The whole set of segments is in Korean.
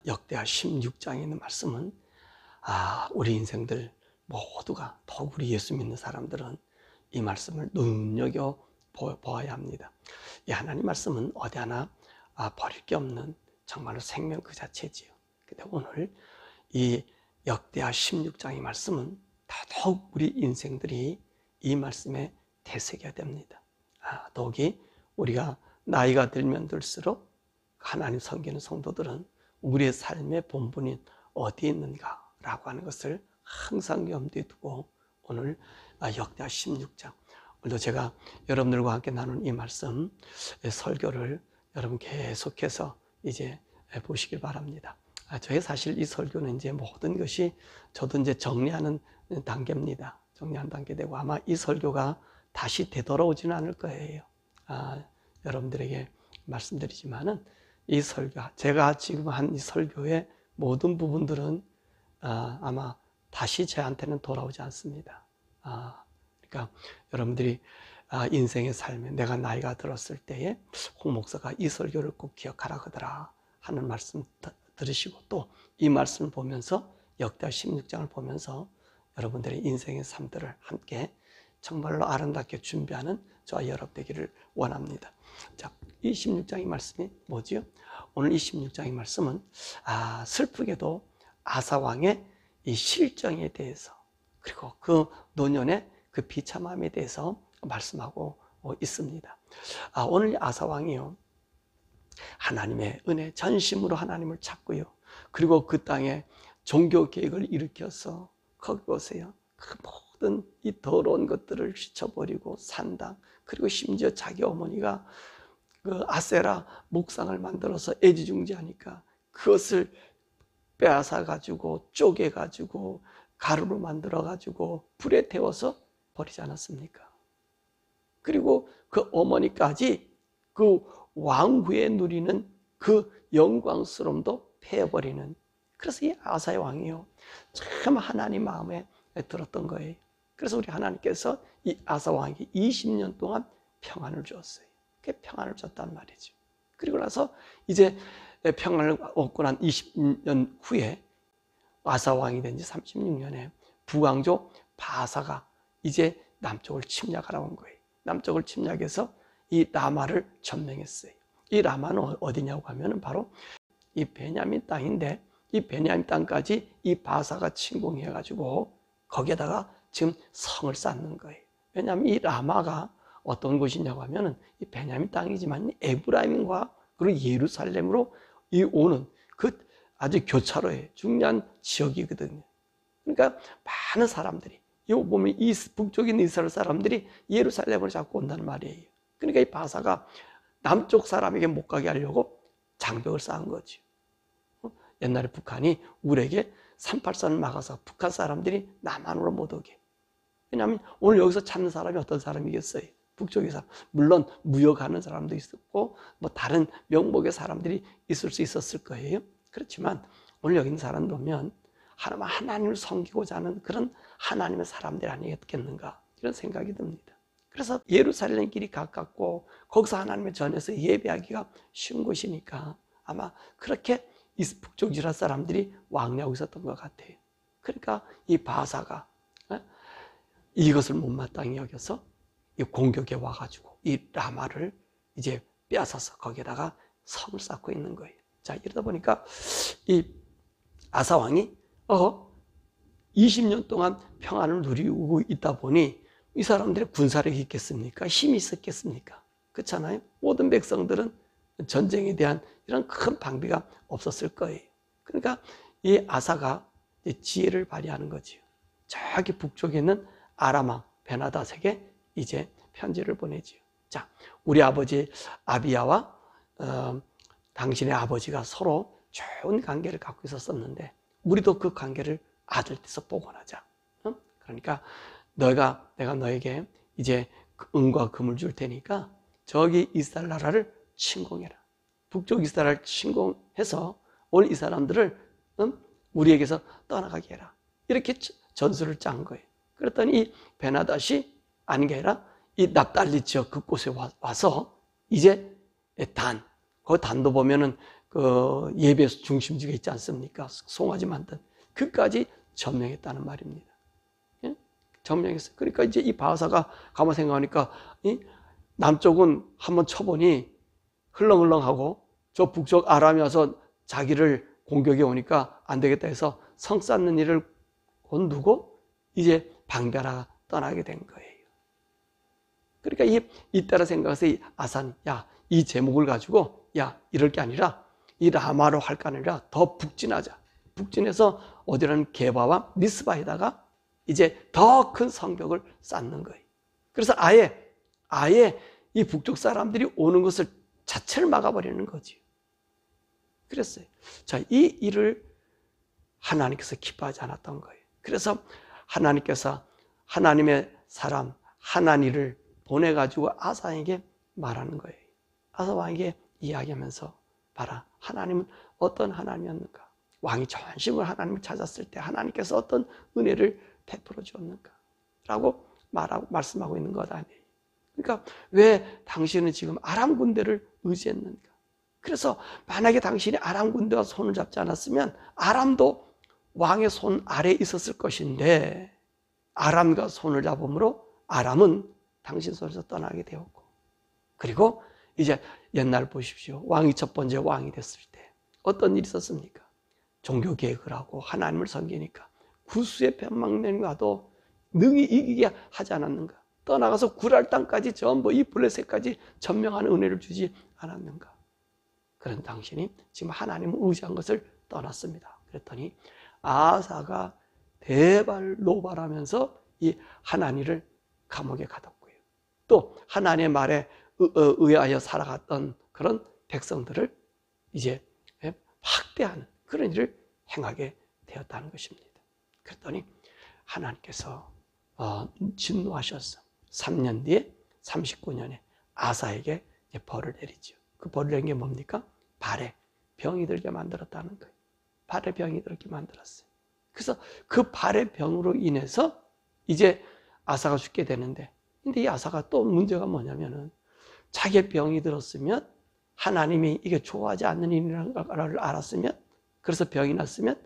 역대하 16장에 있는 말씀은 우리 인생들 모두가, 더욱 우리 예수 믿는 사람들은 이 말씀을 눈여겨 보아야 합니다. 이 하나님 말씀은 어디 하나 버릴 게 없는 정말로 생명 그 자체지요. 근데 오늘 이 역대하 16장의 말씀은 더더욱 우리 인생들이 이 말씀에 되새겨야 됩니다. 더욱이 우리가 나이가 들면 들수록 하나님 섬기는 성도들은 우리의 삶의 본분이 어디에 있는가 라고 하는 것을 항상 염두에 두고 오늘 역대하 16장, 오늘도 제가 여러분들과 함께 나눈 이 말씀 설교를 여러분 계속해서 이제 보시길 바랍니다. 저의 사실 이 설교는 이제 모든 것이 저도 이제 정리하는 단계입니다. 정리하는 단계 되고 아마 이 설교가 다시 되돌아오지는 않을 거예요. 여러분들에게 말씀드리지만은 이 설교, 제가 지금 한 이 설교의 모든 부분들은 아마 다시 저한테는 돌아오지 않습니다. 그러니까 여러분들이 인생의 삶에 내가 나이가 들었을 때에 홍 목사가 이 설교를 꼭 기억하라 그러더라 하는 말씀 들으시고 또 이 말씀을 보면서 역대하 16장을 보면서 여러분들의 인생의 삶들을 함께 정말로 아름답게 준비하는 저와 여러분 되기를 원합니다. 자, 이 16장의 말씀이 뭐지요? 오늘 이 16장의 말씀은 슬프게도 아사 왕의 이 실정에 대해서 그리고 그 노년의 그 비참함에 대해서 말씀하고 있습니다. 오늘 아사 왕이요, 하나님의 은혜, 전심으로 하나님을 찾고요, 그리고 그 땅에 종교 계획을 일으켜서 거기 보세요, 그 모든 이 더러운 것들을 휘쳐버리고 산당, 그리고 심지어 자기 어머니가 그 아세라 목상을 만들어서 애지중지하니까 그것을 빼앗아 가지고 쪼개 가지고 가루로 만들어 가지고 불에 태워서 버리지 않았습니까? 그리고 그 어머니까지 그 왕후에 누리는 그 영광스러움도 패해버리는, 그래서 이 아사의 왕이요 참 하나님 마음에 들었던 거예요. 그래서 우리 하나님께서 이 아사 왕에게 20년 동안 평안을 주었어요. 그게 평안을 줬단 말이죠. 그리고 나서 이제 평안을 얻고 난 20년 후에 아사 왕이 된 지 36년에 북왕조 바사가 이제 남쪽을 침략하러 온 거예요. 남쪽을 침략해서 이 라마를 점령했어요. 이 라마는 어디냐고 하면 바로 이 베냐민 땅인데, 이 베냐민 땅까지 이 바사가 침공해가지고 거기에다가 지금 성을 쌓는 거예요. 왜냐하면 이 라마가 어떤 곳이냐고 하면은 이 베냐민 땅이지만 에브라임과 그리고 예루살렘으로 이 오는 그 아주 교차로의 중요한 지역이거든요. 그러니까 많은 사람들이, 이거 보면 이 북쪽에 있는 이스라엘 사람들이 예루살렘으로 자꾸 온다는 말이에요. 그러니까 이 바사가 남쪽 사람에게 못 가게 하려고 장벽을 쌓은 거죠. 옛날에 북한이 우리에게 383을 막아서 북한 사람들이 남한으로 못 오게. 왜냐하면 오늘 여기서 찾는 사람이 어떤 사람이겠어요? 북쪽의 사람. 물론 무역하는 사람도 있었고 뭐 다른 명목의 사람들이 있을 수 있었을 거예요. 그렇지만 오늘 여기 있는 사람 보면 하나님을 섬기고자 하는 그런 하나님의 사람들이 아니겠는가 이런 생각이 듭니다. 그래서 예루살렘 길이 가깝고 거기서 하나님의 전에서 예배하기가 쉬운 곳이니까 아마 그렇게 이 북쪽 이스라엘 사람들이 왕래하고 있었던 것 같아요. 그러니까 이 바사가 이것을 못마땅히 여겨서 이 공격에 와가지고 이 라마를 이제 빼앗아서 거기에다가 성을 쌓고 있는 거예요. 자, 이러다 보니까 이 아사 왕이 20년 동안 평안을 누리고 있다 보니 이 사람들의 군사력이 있겠습니까? 힘이 있었겠습니까? 그렇잖아요. 모든 백성들은 전쟁에 대한 이런 큰 방비가 없었을 거예요. 그러니까 이 아사가 지혜를 발휘하는 거지요. 저기 북쪽에 있는 아람왕 베나닷에게 이제 편지를 보내지요. 자, 우리 아버지 아비야와 당신의 아버지가 서로 좋은 관계를 갖고 있었었는데 우리도 그 관계를 아들께서 복원하자. 그러니까 내가 너에게 이제 은과 금을 줄 테니까 저기 이스라엘 나라를 침공해라. 북쪽 이스라엘을 침공해서 오늘 이 사람들을 우리에게서 떠나가게 해라. 이렇게 전술을 짠 거예요. 그랬더니 이 베나닷이 아닌 게 아니라 이 납달리 지역 그곳에 와서 이제 그 단도 보면은 그 예배 중심지가 있지 않습니까? 송아지 만든 그까지 점령했다는 말입니다. 예? 점령했어요. 그러니까 이제 이 바하사가 가만 생각하니까 남쪽은 한번 쳐보니 흘렁흘렁하고 저 북쪽 아람이 와서 자기를 공격해 오니까 안 되겠다 해서 성 쌓는 일을 건두고 이제 방배하러 떠나게 된 거예요. 그러니까 이따라 생각해서 아사는 이 제목을 가지고 이럴 게 아니라 이 라마로 할 게 아니라 더 북진하자. 북진해서 어디라는 게바와 미스바에다가 이제 더 큰 성벽을 쌓는 거예요. 그래서 아예 이 북쪽 사람들이 오는 것을 자체를 막아버리는 거지. 그랬어요. 자, 이 일을 하나님께서 기뻐하지 않았던 거예요. 그래서 하나님께서 하나님의 사람 하나니를 보내가지고 아사에게 말하는 거예요. 아사 왕에게 이야기하면서 봐라, 하나님은 어떤 하나님이었는가? 왕이 전심으로 하나님을 찾았을 때 하나님께서 어떤 은혜를 베풀어 주었는가? 라고 말씀하고 있는 것 아니에요. 그러니까 왜 당신은 지금 아람 군대를 의지했는가? 그래서 만약에 당신이 아람 군대와 손을 잡지 않았으면 아람도 왕의 손 아래에 있었을 것인데 아람과 손을 잡음으로 아람은 당신 손에서 떠나게 되었고, 그리고 이제 옛날 보십시오. 왕이 첫 번째 왕이 됐을 때 어떤 일이 있었습니까? 종교 개혁을 하고 하나님을 섬기니까 구수의 변망년과도 능히 이기게 하지 않았는가? 떠나가서 구랄 땅까지 전부 이 블레셋까지 점령하는 은혜를 주지 않았는가? 그런 당신이 지금 하나님을 의지한 것을 떠났습니다. 그랬더니 아사가 대발노발하면서 이 하나니를 감옥에 가뒀고요. 또 하나님의 말에 의하여 살아갔던 그런 백성들을 이제 학대하는 그런 일을 행하게 되었다는 것입니다. 그랬더니 하나님께서 진노하셨어. 3년 뒤에 39년에 아사에게 벌을 내리죠. 그 벌을 내린 게 뭡니까? 발에 병이 들게 만들었다는 거예요. 발에 병이 들게 만들었어요. 그래서 그 발의 병으로 인해서 이제 아사가 죽게 되는데, 근데 이 아사가 또 문제가 뭐냐면은 자기의 병이 들었으면 하나님이 이게 좋아하지 않는 일이라는 걸 알았으면, 그래서 병이 났으면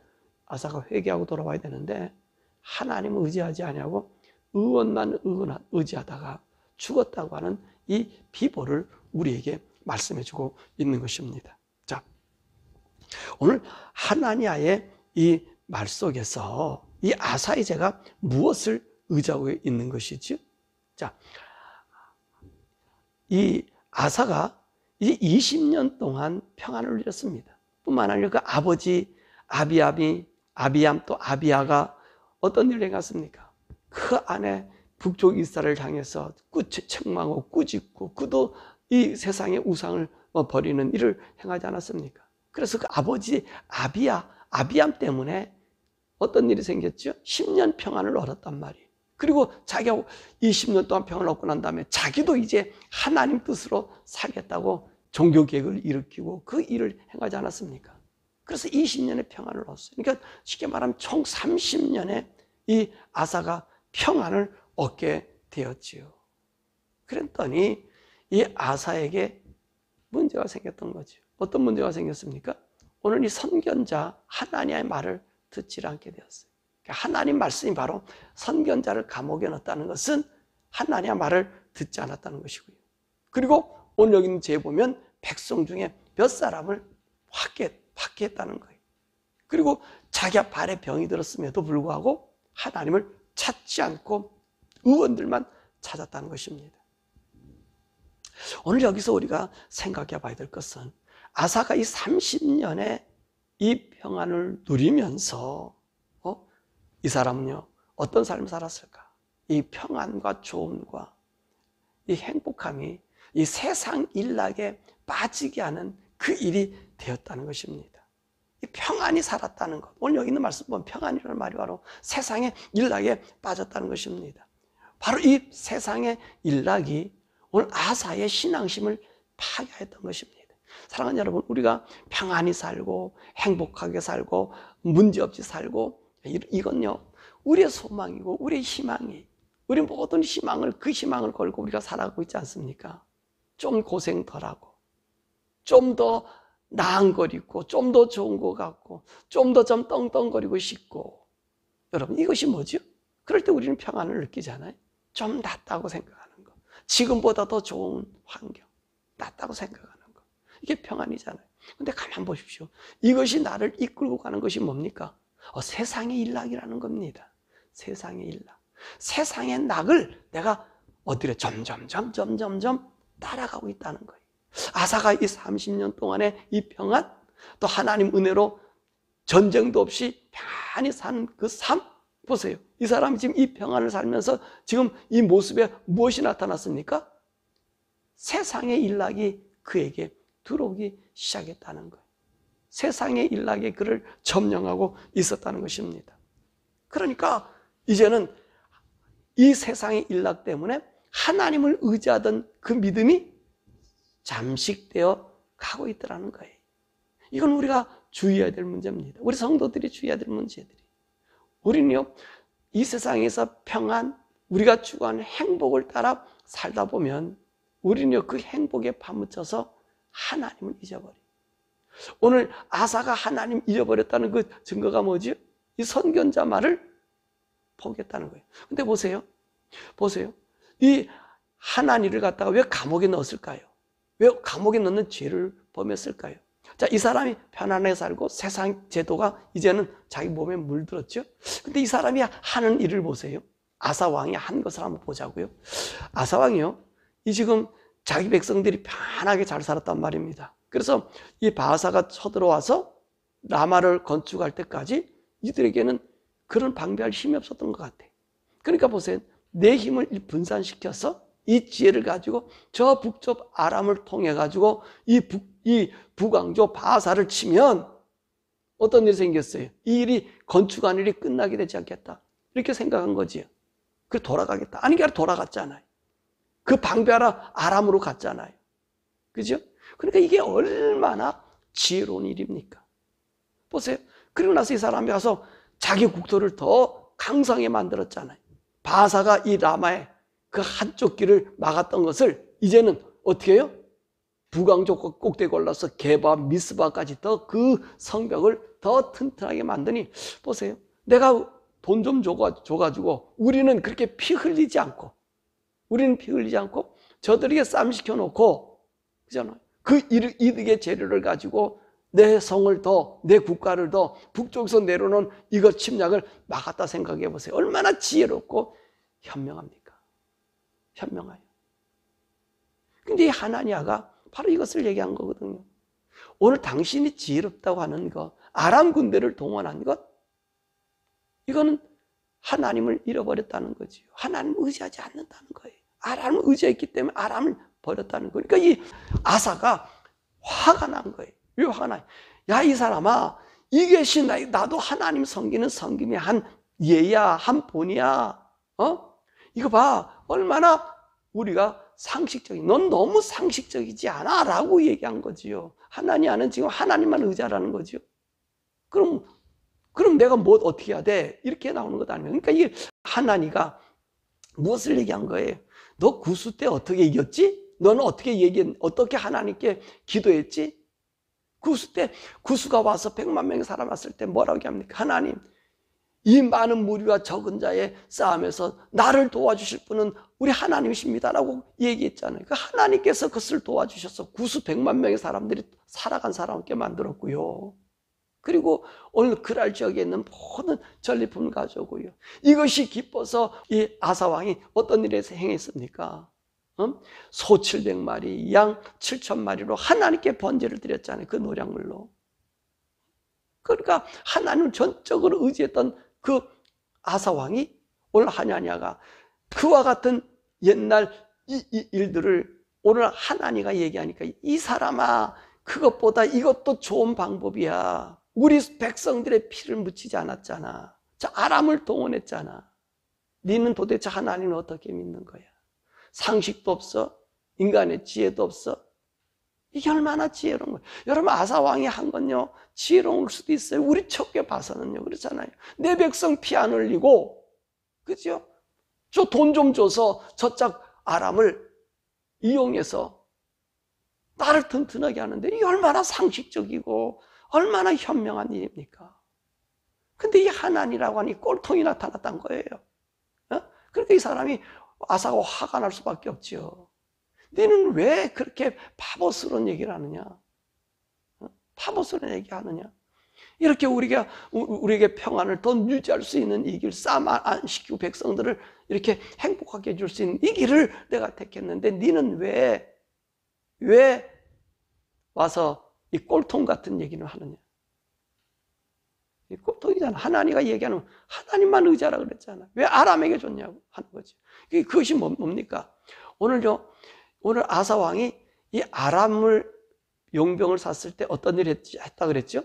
아사가 회개하고 돌아와야 되는데 하나님을 의지하지 아니하고 의원만 의지하다가 죽었다고 하는 이 비보를 우리에게 말씀해주고 있는 것입니다. 자, 오늘 하나니아의 이 말 속에서 이 아사의 죄가 무엇을 의지하고 있는 것이지? 자, 이 아사가 이제 20년 동안 평안을 누렸습니다. 뿐만 아니라 그 아버지 아비암 또 아비아가 어떤 일을 행했습니까? 그 안에 북쪽 이스라엘을 향해서 책망하고 꾸짖고 그도 이 세상의 우상을 버리는 일을 행하지 않았습니까? 그래서 그 아버지 아비암 때문에 어떤 일이 생겼죠? 10년 평안을 얻었단 말이에요. 그리고 자기가 20년 동안 평안을 얻고 난 다음에 자기도 이제 하나님 뜻으로 살겠다고 종교개혁을 일으키고 그 일을 행하지 않았습니까? 그래서 20년의 평안을 얻었어요. 그러니까 쉽게 말하면 총 30년의 이 아사가 평안을 얻게 되었지요. 그랬더니 이 아사에게 문제가 생겼던 거죠. 어떤 문제가 생겼습니까? 오늘 이 선견자 하나님의 말을 듣지 않게 되었어요. 하나님 말씀이 바로 선견자를 감옥에 넣었다는 것은 하나님의 말을 듣지 않았다는 것이고요. 그리고 오늘 여기 있는 제 보면 백성 중에 몇 사람을 학대했다는 거예요. 그리고 자기가 발에 병이 들었음에도 불구하고 하나님을 찾지 않고 의원들만 찾았다는 것입니다. 오늘 여기서 우리가 생각해 봐야 될 것은 아사가 이 30년의 이 평안을 누리면서 이 사람은요 어떤 삶을 살았을까? 이 평안과 조언과 이 행복함이 이 세상 일락에 빠지게 하는 그 일이 되었다는 것입니다. 이 평안히 살았다는 것. 오늘 여기 있는 말씀 보면 평안이라는 말이 바로 세상의 일락에 빠졌다는 것입니다. 바로 이 세상의 일락이 오늘 아사의 신앙심을 파괴했던 것입니다. 사랑하는 여러분, 우리가 평안히 살고 행복하게 살고 문제없이 살고 이건요 우리의 소망이고 우리의 희망이, 우리 모든 희망을 그 희망을 걸고 우리가 살아가고 있지 않습니까? 좀 고생 덜하고 좀 더 나은 걸 입고 좀 더 좋은 거 같고 좀 더 좀 떵떵거리고 싶고, 여러분 이것이 뭐죠? 그럴 때 우리는 평안을 느끼잖아요. 좀 낫다고 생각하는 거, 지금보다 더 좋은 환경, 낫다고 생각하는 거, 이게 평안이잖아요. 근데 가만 보십시오. 이것이 나를 이끌고 가는 것이 뭡니까? 세상의 일락이라는 겁니다. 세상의 일락. 세상의 낙을 내가 어디로 점점 따라가고 있다는 거예요. 아사가 이 30년 동안의 이 평안, 또 하나님 은혜로 전쟁도 없이 편안히 사는 그 삶, 보세요. 이 사람이 지금 이 평안을 살면서 지금 이 모습에 무엇이 나타났습니까? 세상의 일락이 그에게 들어오기 시작했다는 거예요. 세상의 일락이 그를 점령하고 있었다는 것입니다. 그러니까 이제는 이 세상의 일락 때문에 하나님을 의지하던 그 믿음이 잠식되어 가고 있더라는 거예요. 이건 우리가 주의해야 될 문제입니다. 우리 성도들이 주의해야 될 문제들이. 우리는요, 이 세상에서 평안, 우리가 추구하는 행복을 따라 살다 보면 우리는요, 그 행복에 파묻혀서 하나님을 잊어버려요. 오늘 아사가 하나님 잊어버렸다는 그 증거가 뭐지? 이 선견자 말을 포기했다는 거예요. 근데 보세요. 이 하나님을 갖다가 왜 감옥에 넣었을까요? 왜 감옥에 넣는 죄를 범했을까요? 자, 이 사람이 편안하게 살고 세상 제도가 이제는 자기 몸에 물들었죠. 근데 이 사람이 하는 일을 보세요. 아사 왕이 한 것을 한번 보자고요. 아사 왕이요, 이 지금 자기 백성들이 편하게 잘 살았단 말입니다. 그래서 이 바하사가 쳐들어와서 라마를 건축할 때까지 이들에게는 그런 방비할 힘이 없었던 것 같아. 그러니까 보세요. 내 힘을 분산시켜서 이 지혜를 가지고 저 북쪽 아람을 통해 가지고 이 북왕조 바하사를 치면 어떤 일이 생겼어요? 이 일이 건축한 일이 끝나게 되지 않겠다, 이렇게 생각한 거지요. 그래 돌아가겠다. 아니, 그냥 돌아갔잖아요. 그 방비하러 아람으로 갔잖아요. 그죠? 그러니까 이게 얼마나 지혜로운 일입니까? 보세요. 그리고 나서 이 사람이 가서 자기 국토를 더 강성하게 만들었잖아요. 바하사가 이 라마의 그 한쪽 길을 막았던 것을 이제는 어떻게 해요? 북왕조 꼭대기 올라서 게바, 미스바까지 더 그 성벽을 더 튼튼하게 만드니, 보세요. 내가 돈 좀 줘가지고 우리는 그렇게 피 흘리지 않고 저들에게 쌈 시켜놓고, 그잖아요. 그 이득의 재료를 가지고 내 성을 더, 내 국가를 더 북쪽에서 내려오는 이것 침략을 막았다 생각해 보세요. 얼마나 지혜롭고 현명합니까? 현명해요. 근데 이 하나니아가 바로 이것을 얘기한 거거든요. 오늘 당신이 지혜롭다고 하는 것, 아람 군대를 동원한 것, 이거는 하나님을 잃어버렸다는 거지요. 하나님을 의지하지 않는다는 거예요. 아람을 의지했기 때문에 아람을 버렸다는 거예요. 그러니까 이 아사가 화가 난 거예요. 왜 화가 나요? 야, 이 사람아, 이것이 나도 하나님 섬기는 섬김의 한 예야, 한 본이야. 이거 봐, 얼마나 우리가 상식적인, 넌 너무 상식적이지 않아? 라고 얘기한 거지요. 하나님은 지금 하나님만 의지하라는 거지요. 그럼 내가 뭐 어떻게 해야 돼? 이렇게 나오는 것 아니에요. 그러니까 이게 하나님가 무엇을 얘기한 거예요? 너 구수 때 어떻게 이겼지? 너는 어떻게 하나님께 기도했지? 구수 때, 구수가 와서 100만 명의 사람 왔을 때 뭐라고 합니까? 하나님, 이 많은 무리와 적은 자의 싸움에서 나를 도와주실 분은 우리 하나님이십니다라고 얘기했잖아요. 그 하나님께서 그것을 도와주셔서 구수 100만 명의 사람들이 살아간 사람께 만들었고요. 그리고 오늘 그랄 지역에 있는 모든 전리품을 가져오고요. 이것이 기뻐서 이 아사왕이 어떤 일에 행했습니까? 소 700마리, 양 7,000마리로 하나님께 번제를 드렸잖아요. 그 노량물로. 그러니까 하나님을 전적으로 의지했던 그 아사왕이 오늘 하나니아가 그와 같은 옛날 이 일들을 오늘 하나니가 얘기하니까, 이 사람아, 그것보다 이것도 좋은 방법이야. 우리 백성들의 피를 묻히지 않았잖아. 자, 아람을 동원했잖아. 너는 도대체 하나님을 어떻게 믿는 거야? 상식도 없어? 인간의 지혜도 없어? 이게 얼마나 지혜로운 거예요. 여러분, 아사왕이 한 건요, 지혜로운 수도 있어요. 우리 척에 봐서는요, 그렇잖아요. 내 백성 피 안 흘리고, 그죠? 저 돈 좀 줘서 저짝 아람을 이용해서 나를 튼튼하게 하는데 이게 얼마나 상식적이고 얼마나 현명한 일입니까? 근데 이 하나님이라고 하니 꼴통이 나타났단 거예요. 그러니까 이 사람이 아사가 화가 날 수밖에 없지요. 너는 왜 그렇게 바보스러운 얘기를 하느냐? 바보스러운 얘기하느냐? 이렇게 우리에게 평안을 더 유지할 수 있는 이 길, 싸움 안 시키고 백성들을 이렇게 행복하게 해줄 수 있는 이 길을 내가 택했는데 너는 왜 와서 이 꼴통 같은 얘기를 하느냐? 이 꼴통이잖아. 하나님가 얘기하는 하나님만 의지하라 그랬잖아. 왜 아람에게 줬냐고 하는 거지. 그것이 뭡니까? 오늘 아사 왕이 이 아람을 용병을 샀을 때 어떤 일을 했다 그랬죠?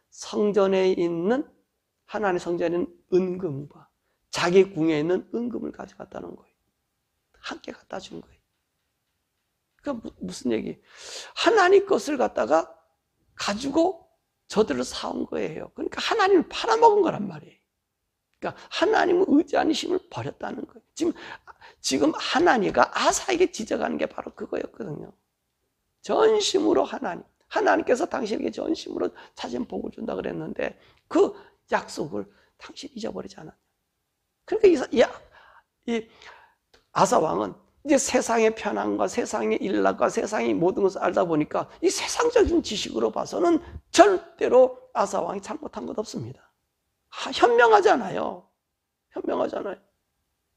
성전에 있는 하나님의 성전에 있는 은금과 자기 궁에 있는 은금을 가져갔다는 거예요. 함께 갖다 준 거예요. 그러니까 무슨 얘기? 하나님 것을 갖다가 가지고 저들을 사온 거예요. 그러니까 하나님을 팔아먹은 거란 말이에요. 그러니까 하나님을 의지하는 힘을 버렸다는 거예요. 지금 하나님과 아사에게 지적하는 게 바로 그거였거든요. 전심으로 하나님께서 당신에게 전심으로 찾은 복을 준다 그랬는데 그 약속을 당신이 잊어버리지 않았냐. 그러니까 이 아사 왕은 이제 세상의 편안과 세상의 일락과 세상의 모든 것을 알다 보니까 이 세상적인 지식으로 봐서는 절대로 아사 왕이 잘못한 것 없습니다. 현명하잖아요.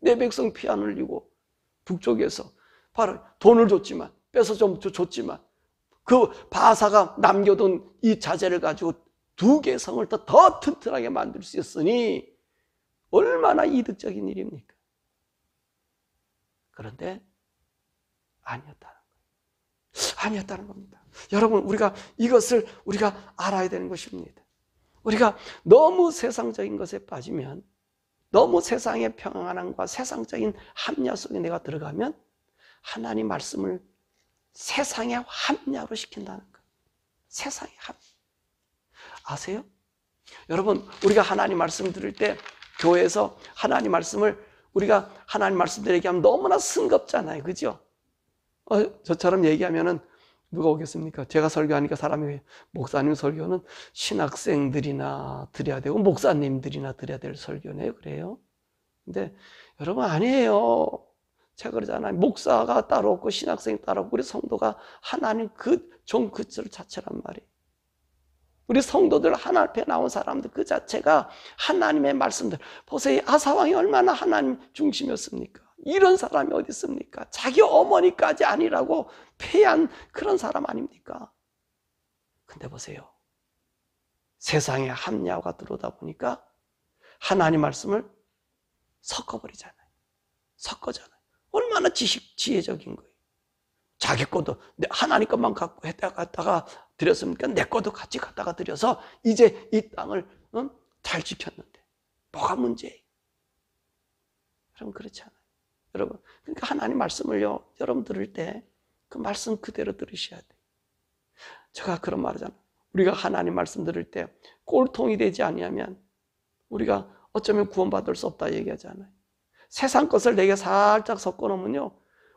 내 백성 피 안 흘리고 북쪽에서 바로 돈을 줬지만 뺏어 좀 줬지만 그 바사가 남겨둔 이 자재를 가지고 두 개의 성을 더 튼튼하게 만들 수 있으니 얼마나 이득적인 일입니까? 그런데 아니었다는 겁니다. 여러분, 이것을 우리가 알아야 되는 것입니다. 우리가 너무 세상적인 것에 빠지면, 너무 세상의 평안함과 세상적인 합리화 속에 내가 들어가면 하나님 말씀을 세상의 합리화로 시킨다는 거예요. 세상의 합리화. 아세요? 여러분, 우리가 하나님 말씀 들을 때 교회에서 하나님 말씀을 우리가 하나님 말씀들 얘기하면 너무나 싱겁잖아요. 그죠? 저처럼 얘기하면은 누가 오겠습니까? 제가 설교하니까 사람이 목사님 설교는 신학생들이나 드려야 되고 목사님들이나 드려야 될 설교네요. 그래요? 근데 여러분 아니에요. 제가 그러잖아요. 목사가 따로 없고 신학생이 따로 없고 우리 성도가 하나님 종 그 자체란 말이에요. 우리 성도들 하나님 앞에 나온 사람들 그 자체가 하나님의 말씀들. 보세요. 아사왕이 얼마나 하나님 중심이었습니까? 이런 사람이 어디 있습니까? 자기 어머니까지 아니라고 패한 그런 사람 아닙니까? 근데 보세요. 세상에 합리화가 들어오다 보니까 하나님 말씀을 섞어버리잖아요. 얼마나 지혜적인 거예요. 자기 것도 하나님 것만 갖고 갖다가 드렸습니까? 내 것도 같이 갖다가 드려서 이제 이 땅을 잘 지켰는데 뭐가 문제예요? 여러분 그렇지 않아요. 여러분 그러니까 하나님 말씀을요 여러분 들을 때 그 말씀 그대로 들으셔야 돼요. 제가 그런 말 하잖아요. 우리가 하나님 말씀 들을 때 꼴통이 되지 아니하면 우리가 어쩌면 구원받을 수 없다 얘기하잖아요. 세상 것을 내게 살짝 섞어놓으면요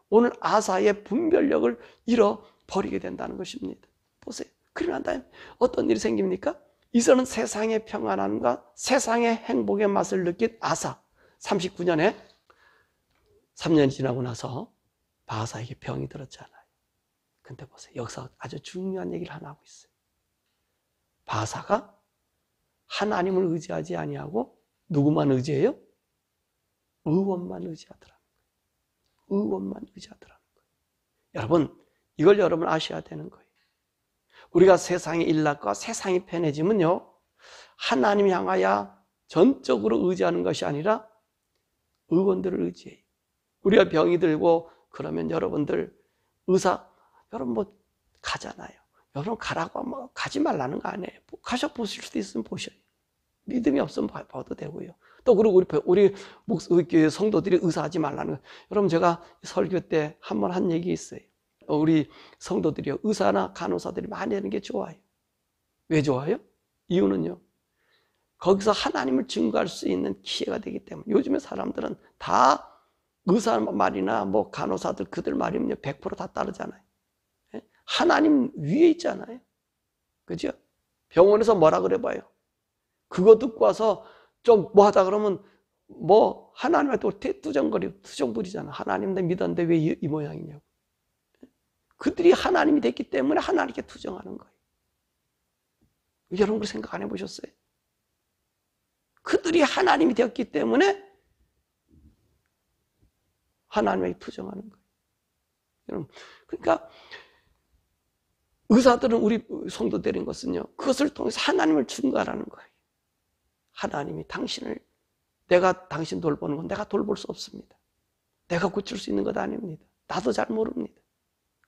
오늘 아사의 분별력을 잃어버리게 된다는 것입니다. 보세요. 그러고 난 다음에 어떤 일이 생깁니까? 이제는 세상의 평안함과 세상의 행복의 맛을 느낀 아사 39년에 3년이 지나고 나서 바사에게 병이 들었잖아요. 근데 보세요. 여기서 아주 중요한 얘기를 하나 하고 있어요. 바사가 하나님을 의지하지 아니하고 누구만 의지해요? 의원만 의지하더라는 거예요. 의원만 의지하더라는 거예요. 여러분, 이걸 여러분 아셔야 되는 거예요. 우리가 세상의 일락과 세상이 편해지면요, 하나님 향하여 전적으로 의지하는 것이 아니라 의원들을 의지해요. 우리가 병이 들고 그러면 여러분들 여러분 뭐 가잖아요. 여러분 가라고 하면 가지 말라는 거 아니에요. 가셔 보실 수도 있으면 보셔요. 믿음이 없으면 봐도 되고요. 또 그리고 우리 성도들이 의사하지 말라는 거. 여러분 제가 설교 때 한 번 한 얘기 있어요. 우리 성도들이요 의사나 간호사들이 많이 하는 게 좋아요. 왜 좋아요? 이유는요. 거기서 하나님을 증거할 수 있는 기회가 되기 때문에. 요즘에 사람들은 다 의사 말이나 뭐 간호사들 그들 말이면 100% 다 따르잖아요. 하나님 위에 있잖아요. 그죠? 병원에서 뭐라 그래 봐요. 그거 듣고 와서 좀 뭐 하다 그러면 뭐 하나님한테 투정 부리잖아. 하나님 내 믿었는데 왜 이 모양이냐고. 그들이 하나님이 됐기 때문에 하나님께 투정하는 거예요. 여러분 그 생각 안 해보셨어요? 그들이 하나님이 되었기 때문에 하나님에게 투정하는 거예요. 여러분, 그러니까 의사들은 우리 성도들인 것은요, 그것을 통해서 하나님을 증거하라는 거예요. 하나님이 내가 당신 돌보는 건 내가 돌볼 수 없습니다. 내가 고칠 수 있는 것 아닙니다. 나도 잘 모릅니다.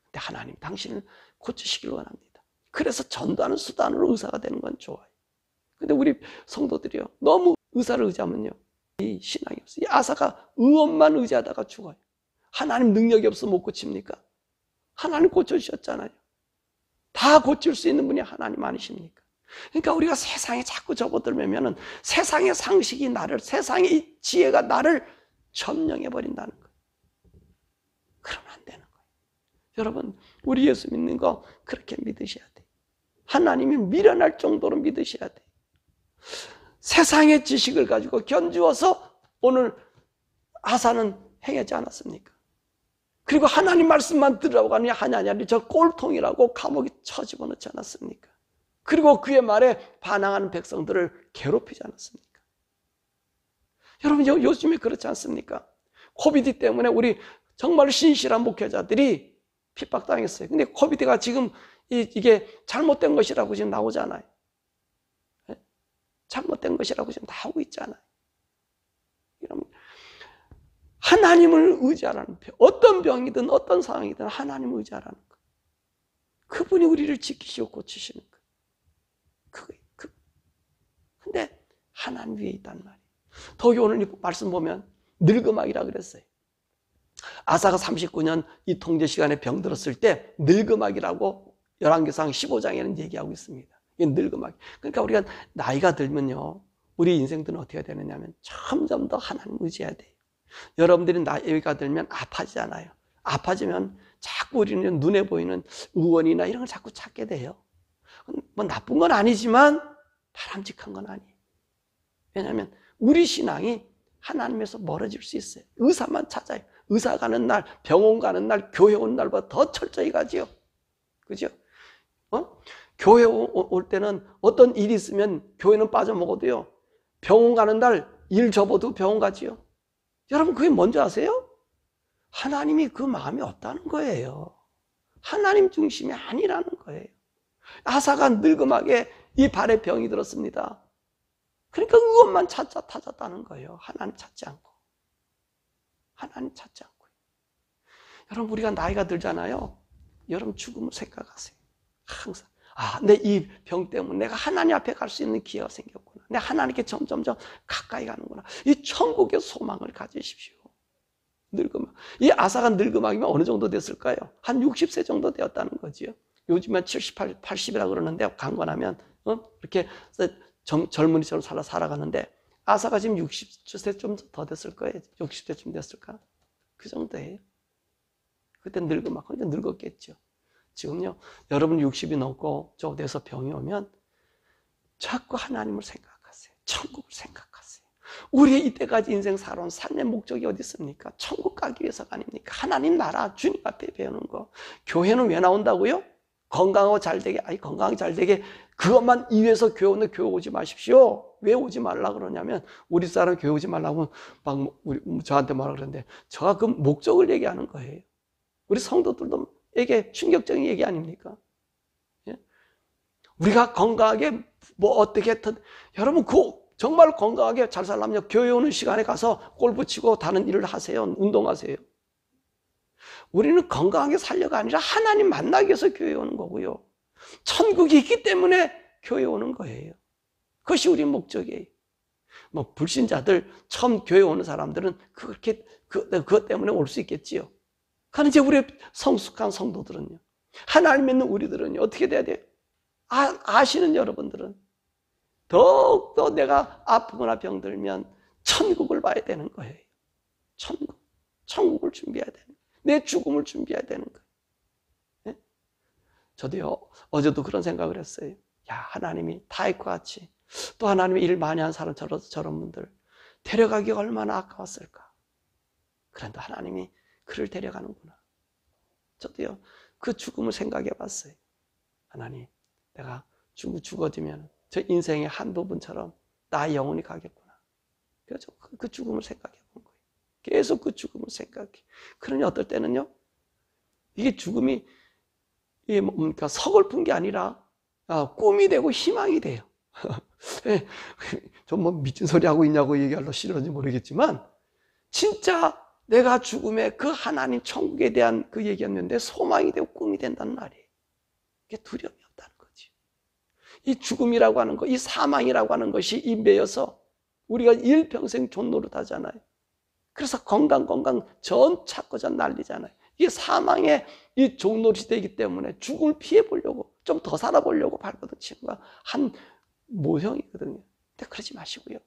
근데 하나님 당신을 고치시길 원합니다. 그래서 전도하는 수단으로 의사가 되는 건 좋아요. 근데 우리 성도들이요, 너무 의사를 의지하면요, 이 신앙이 없어요. 이 아사가 의원만 의지하다가 죽어요. 하나님 능력이 없어 못 고칩니까? 하나님 고쳐주셨잖아요. 다 고칠 수 있는 분이 하나님 아니십니까? 그러니까 우리가 세상에 자꾸 접어들면은 세상의 상식이 세상의 지혜가 나를 점령해버린다는 거예요. 그러면 안 되는 거예요. 여러분, 우리 예수 믿는 거 그렇게 믿으셔야 돼요. 하나님이 미련할 정도로 믿으셔야 돼요. 세상의 지식을 가지고 견주어서 오늘 아사는 행하지 않았습니까? 그리고 하나님 말씀만 들으라고 하니 하냐냐니 저 꼴통이라고 감옥에 쳐집어넣지 않았습니까? 그리고 그의 말에 반항하는 백성들을 괴롭히지 않았습니까? 여러분 요즘에 그렇지 않습니까? 코비드 때문에 우리 정말 신실한 목회자들이 핍박당했어요. 근데 코비드가 지금 이게 잘못된 것이라고 지금 나오잖아요. 잘못된 것이라고 지금 나오고 있잖아요. 여러분, 하나님을 의지하라는 어떤 병이든 어떤 상황이든 하나님을 의지하라는 거. 그분이 우리를 지키시고 고치시는 거. 근데 하나님 위에 있단 말이에요. 더욱이 오늘 이 말씀 보면 늙음악이라 그랬어요. 아사가 39년 이 통제 시간에 병들었을 때 늙음악이라고 열왕기상 15장에는 얘기하고 있습니다. 이게 늙음악. 그러니까 우리가 나이가 들면요, 우리 인생들은 어떻게 되느냐면 점점 더 하나님 의지해야 돼요. 여러분들이 나이가 들면 아파지잖아요. 아파지면 자꾸 우리는 눈에 보이는 의원이나 이런 걸 자꾸 찾게 돼요. 뭐 나쁜 건 아니지만 바람직한 건 아니에요. 왜냐하면 우리 신앙이 하나님에서 멀어질 수 있어요. 의사만 찾아요. 의사 가는 날, 병원 가는 날, 교회 오는 날보다 더 철저히 가지요. 그죠? 교회 올 때는 어떤 일이 있으면 교회는 빠져먹어도요, 병원 가는 날 일 접어도 병원 가지요. 여러분 그게 뭔지 아세요? 하나님이 그 마음이 없다는 거예요. 하나님 중심이 아니라는 거예요. 아사가 늙음하게 이 발에 병이 들었습니다. 그러니까 의원만 찾았다는 거예요. 하나님 찾지 않고. 하나님 찾지 않고. 여러분 우리가 나이가 들잖아요. 여러분 죽음을 생각하세요. 항상 내 이 병 때문에 내가 하나님 앞에 갈 수 있는 기회가 생겼구나. 내가 하나님께 점점점 가까이 가는구나. 이 천국의 소망을 가지십시오. 늙음악. 이 아사가 늙음악이면 어느 정도 됐을까요? 한 60세 정도 되었다는 거지요. 요즘은 78, 80이라고 그러는데 강건하면 이렇게 젊은이처럼 살아가는데 아사가 지금 60세 좀 더 됐을 거예요. 60세쯤 됐을까? 그 정도예요. 그때 늙음악. 근데 늙었겠죠. 지금요, 여러분 60이 넘고 저 돼서 병이 오면 자꾸 하나님을 생각하세요. 천국을 생각하세요. 우리의 이때까지 인생 살아온 삶의 목적이 어디 있습니까? 천국 가기 위해서가 아닙니까? 하나님 나라, 주님 앞에 배우는 거. 교회는 왜 나온다고요? 건강하고 잘 되게, 건강하게 잘 되게 그것만 위해서 교회 오지 마십시오. 왜 오지 말라 그러냐면 우리 사람 교회 오지 말라고 막 저한테 뭐라 그러는데 제가 그 목적을 얘기하는 거예요. 우리 성도들도 이게 충격적인 얘기 아닙니까? 예? 우리가 건강하게 뭐 어떻게 했든 여러분 정말 건강하게 잘 살려면 교회 오는 시간에 가서 골프 치고 다른 일을 하세요. 운동하세요. 우리는 건강하게 살려가 아니라 하나님 만나기 위해서 교회 오는 거고요. 천국이 있기 때문에 교회 오는 거예요. 그것이 우리 목적이에요. 뭐 불신자들 처음 교회 오는 사람들은 그렇게 그것 때문에 올 수 있겠지요. 그런데 이제 우리 성숙한 성도들은요, 하나님 믿는 우리들은요 어떻게 돼야 돼요? 아시는 여러분들은 더욱더 내가 아프거나 병들면 천국을 봐야 되는 거예요. 천국을 준비해야 되는 거예요. 내 죽음을 준비해야 되는 거예요. 네? 저도요, 어제도 그런 생각을 했어요. 야, 하나님이 다윗과 같이 또 하나님의 일을 많이 한 사람, 저런 분들 데려가기가 얼마나 아까웠을까. 그런데 하나님이 그를 데려가는구나. 저도요, 그 죽음을 생각해 봤어요. 하나님, 내가 죽어지면 저 인생의 한 부분처럼 나의 영혼이 가겠구나. 그래서 그 죽음을 생각해 본 거예요. 계속 그 죽음을 생각해. 그러니 어떨 때는요, 이게 죽음이 그러니까 서글픈 게 아니라 꿈이 되고 희망이 돼요. 좀 뭐 미친 소리 하고 있냐고 얘기하려 싫은지 모르겠지만, 진짜 내가 죽음에 그 하나님 천국에 대한 그 얘기였는데 소망이 되고 꿈이 된다는 말이에요. 이게 두려움이 없다는 거지. 이 죽음이라고 하는 것, 이 사망이라고 하는 것이 임매여서 우리가 일평생 존노릇 하잖아요. 그래서 건강 전 찾고자 난리잖아요. 이게 사망의 이 종노릇이 되기 때문에 죽음을 피해 보려고, 좀 더 살아보려고 발버둥 치는 거 한 모형이거든요. 근데 그러지 마시고요.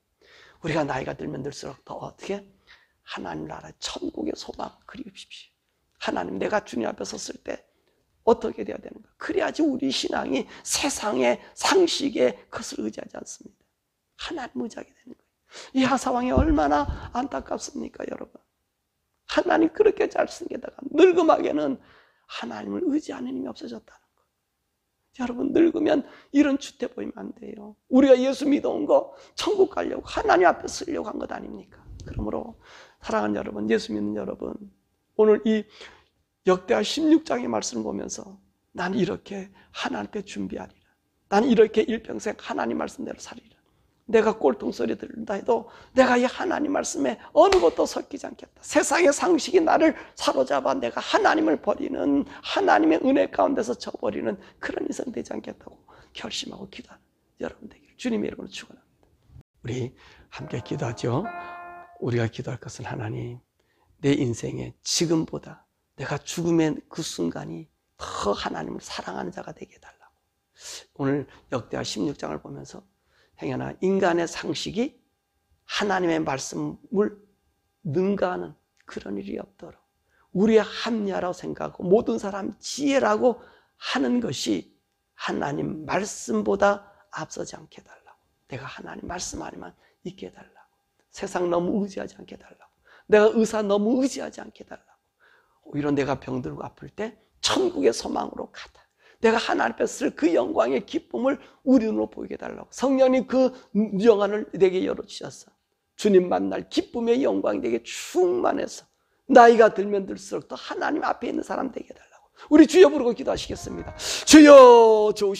우리가 나이가 들면 들수록 더 어떻게? 하나님 나라 천국의 소망 그리우십시오. 하나님, 내가 주님 앞에 섰을 때 어떻게 되어야 되는가? 그래야지 우리 신앙이 세상의 상식에 그것을 의지하지 않습니다. 하나님 의지하게 되는 거예요. 이 하사왕이 얼마나 안타깝습니까, 여러분? 하나님 그렇게 잘 쓴 게다가 늙음하게는 하나님을 의지하는 힘이 없어졌다는 거예요. 여러분, 늙으면 이런 주태 보이면 안 돼요. 우리가 예수 믿어온 거 천국 가려고 하나님 앞에 쓰려고 한 것 아닙니까? 그러므로 사랑하는 여러분, 예수 믿는 여러분, 오늘 이 역대하 16장의 말씀을 보면서 난 이렇게 하나님 앞에 준비하리라. 난 이렇게 일평생 하나님 말씀대로 살리라. 내가 꼴통소리 들린다 해도 내가 이 하나님 말씀에 어느 것도 섞이지 않겠다. 세상의 상식이 나를 사로잡아 내가 하나님을 버리는, 하나님의 은혜 가운데서 저버리는 그런 인생 되지 않겠다고 결심하고 기도하는 여러분 되기를 주님의 이름으로 축원합니다. 우리 함께 기도하죠. 우리가 기도할 것은 하나님, 내 인생에 지금보다 내가 죽음의 그 순간이 더 하나님을 사랑하는 자가 되게 해달라고. 오늘 역대하 16장을 보면서 행여나 인간의 상식이 하나님의 말씀을 능가하는 그런 일이 없도록 우리의 합리화라고 생각하고 모든 사람 지혜라고 하는 것이 하나님 말씀보다 앞서지 않게 해달라고. 내가 하나님 말씀 안에만 있게 해달라고. 세상 너무 의지하지 않게 해달라고. 내가 의사 너무 의지하지 않게 해달라고. 오히려 내가 병들고 아플 때 천국의 소망으로 가다. 내가 하나님 앞에 쓸 그 영광의 기쁨을 우리 눈으로 보이게 해달라고. 성령님 그 영안을 내게 열어주셔서 주님 만날 기쁨의 영광이 내게 충만해서 나이가 들면 들수록 더 하나님 앞에 있는 사람 되게 해달라고. 우리 주여 부르고 기도하시겠습니다. 주여, 좋으신